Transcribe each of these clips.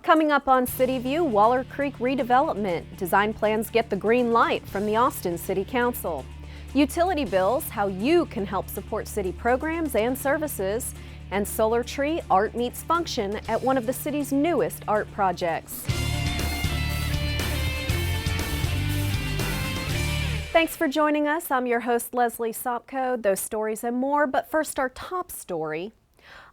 Coming up on CityView, Waller Creek redevelopment. Design plans get the green light from the Austin City Council. Utility bills, how you can help support city programs and services. And Solar Tree, art meets function at one of the city's newest art projects. Thanks for joining us. I'm your host, Leslie Sopko. Those stories and more, but first our top story.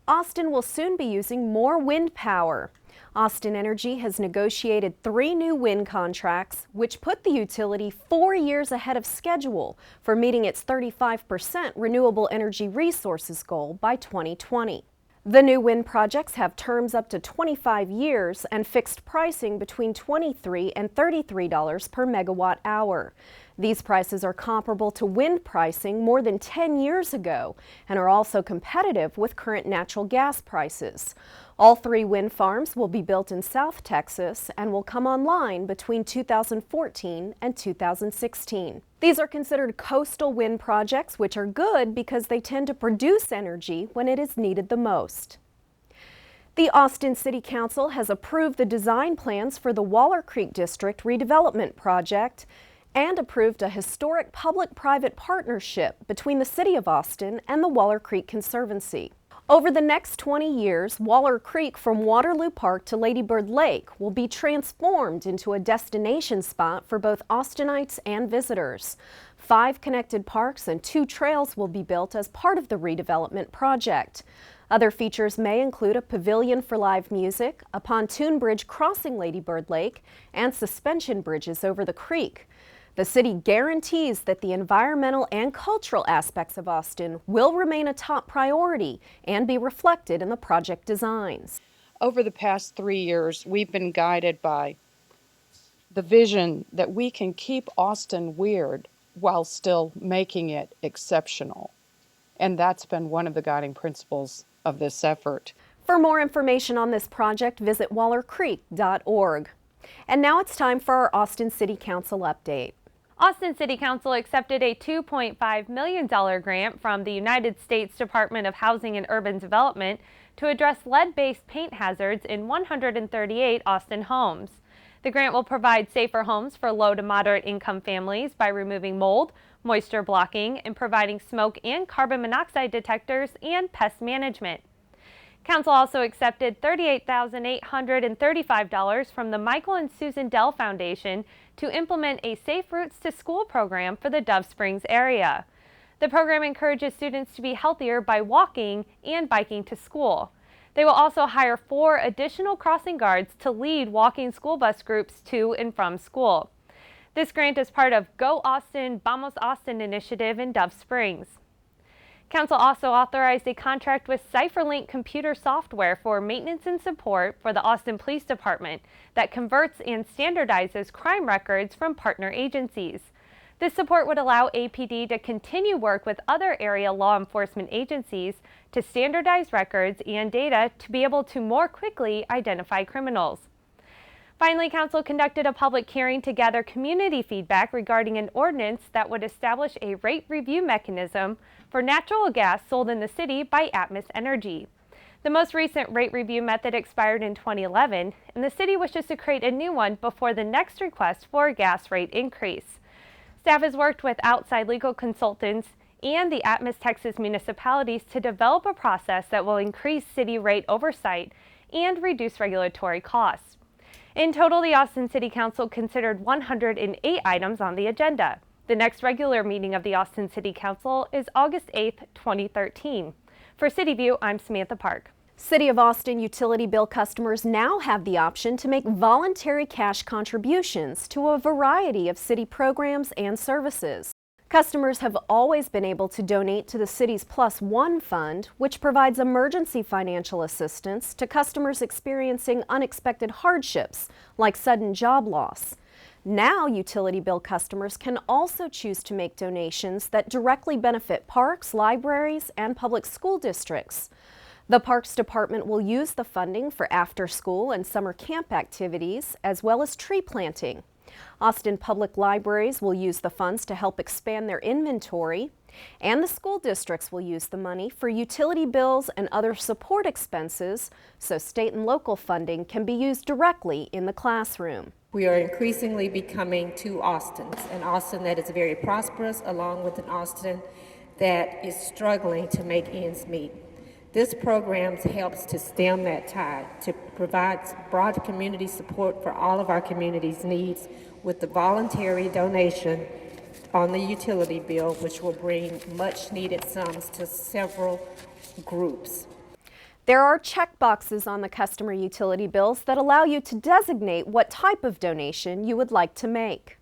Austin will soon be using more wind power. Austin Energy has negotiated 3 new wind contracts, which put the utility 4 years ahead of schedule for meeting its 35% renewable energy resources goal by 2020. The new wind projects have terms up to 25 years and fixed pricing between $23 and $33 per megawatt hour. These prices are comparable to wind pricing more than 10 years ago and are also competitive with current natural gas prices. All 3 wind farms will be built in South Texas and will come online between 2014 and 2016. These are considered coastal wind projects, which are good because they tend to produce energy when it is needed the most. The Austin City Council has approved the design plans for the Waller Creek District redevelopment project and approved a historic public-private partnership between the City of Austin and the Waller Creek Conservancy. Over the next 20 years, Waller Creek from Waterloo Park to Lady Bird Lake will be transformed into a destination spot for both Austinites and visitors. 5 connected parks and 2 trails will be built as part of the redevelopment project. Other features may include a pavilion for live music, a pontoon bridge crossing Lady Bird Lake, and suspension bridges over the creek. The city guarantees that the environmental and cultural aspects of Austin will remain a top priority and be reflected in the project designs. Over the past 3 years, we've been guided by the vision that we can keep Austin weird while still making it exceptional. And that's been one of the guiding principles of this effort. For more information on this project, visit wallercreek.org. And now it's time for our Austin City Council update. Austin City Council accepted a $2.5 million grant from the United States Department of Housing and Urban Development to address lead-based paint hazards in 138 Austin homes. The grant will provide safer homes for low to moderate income families by removing mold, moisture blocking, and providing smoke and carbon monoxide detectors and pest management. Council also accepted $38,835 from the Michael and Susan Dell Foundation to implement a Safe Routes to School program for the Dove Springs area. The program encourages students to be healthier by walking and biking to school. They will also hire 4 additional crossing guards to lead walking school bus groups to and from school. This grant is part of Go Austin, Vamos Austin initiative in Dove Springs. Council also authorized a contract with CipherLink computer software for maintenance and support for the Austin Police Department that converts and standardizes crime records from partner agencies. This support would allow APD to continue work with other area law enforcement agencies to standardize records and data to be able to more quickly identify criminals. Finally, Council conducted a public hearing to gather community feedback regarding an ordinance that would establish a rate review mechanism for natural gas sold in the city by Atmos Energy. The most recent rate review method expired in 2011, and the city wishes to create a new one before the next request for a gas rate increase. Staff has worked with outside legal consultants and the Atmos Texas municipalities to develop a process that will increase city rate oversight and reduce regulatory costs. In total, the Austin City Council considered 108 items on the agenda. The next regular meeting of the Austin City Council is August 8, 2013. For CityView, I'm Samantha Park. City of Austin utility bill customers now have the option to make voluntary cash contributions to a variety of city programs and services. Customers have always been able to donate to the city's Plus One Fund, which provides emergency financial assistance to customers experiencing unexpected hardships, like sudden job loss. Now, utility bill customers can also choose to make donations that directly benefit parks, libraries, and public school districts. The Parks Department will use the funding for after-school and summer camp activities, as well as tree planting. Austin Public Libraries will use the funds to help expand their inventory, And the school districts will use the money for utility bills and other support expenses, so state and local funding can be used directly in the classroom. We are increasingly becoming two Austins, an Austin that is very prosperous along with an Austin that is struggling to make ends meet. This program helps to stem that tide, to provide broad community support for all of our community's needs with the voluntary donation on the utility bill, which will bring much needed sums to several groups. There are check boxes on the customer utility bills that allow you to designate what type of donation you would like to make.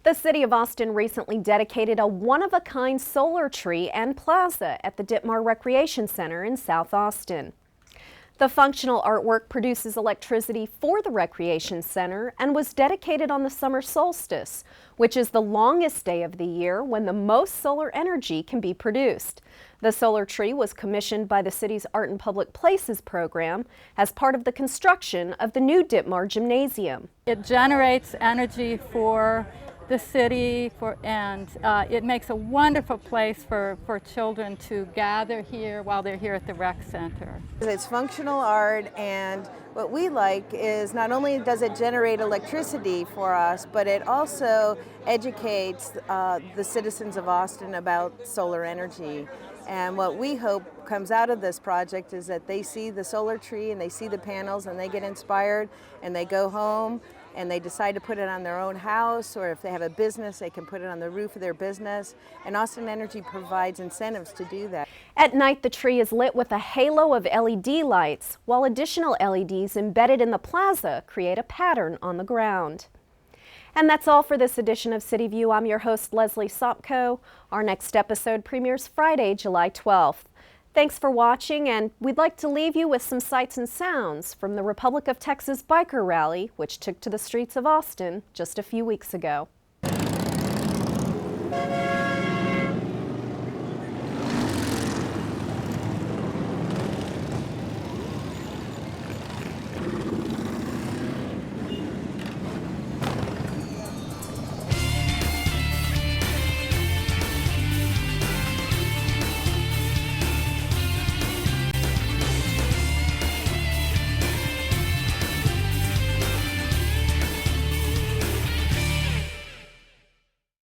The City of Austin recently dedicated a one-of-a-kind solar tree and plaza at the Ditmar Recreation Center in South Austin. The functional artwork produces electricity for the Recreation Center and was dedicated on the summer solstice, which is the longest day of the year when the most solar energy can be produced. The solar tree was commissioned by the city's Art in Public Places program as part of the construction of the new Ditmar Gymnasium. It generates energy for the city, and it makes a wonderful place for children to gather here while they're here at the rec center. It's functional art, and what we like is not only does it generate electricity for us, but it also educates the citizens of Austin about solar energy. And what we hope comes out of this project is that they see the solar tree and they see the panels and they get inspired and they go home and they decide to put it on their own house, or if they have a business, they can put it on the roof of their business. And Austin Energy provides incentives to do that. At night, the tree is lit with a halo of LED lights, while additional LEDs embedded in the plaza create a pattern on the ground. And that's all for this edition of CityView. I'm your host, Leslie Sopko. Our next episode premieres Friday, July 12th. Thanks for watching, and we'd like to leave you with some sights and sounds from the Republic of Texas Biker Rally, which took to the streets of Austin just a few weeks ago.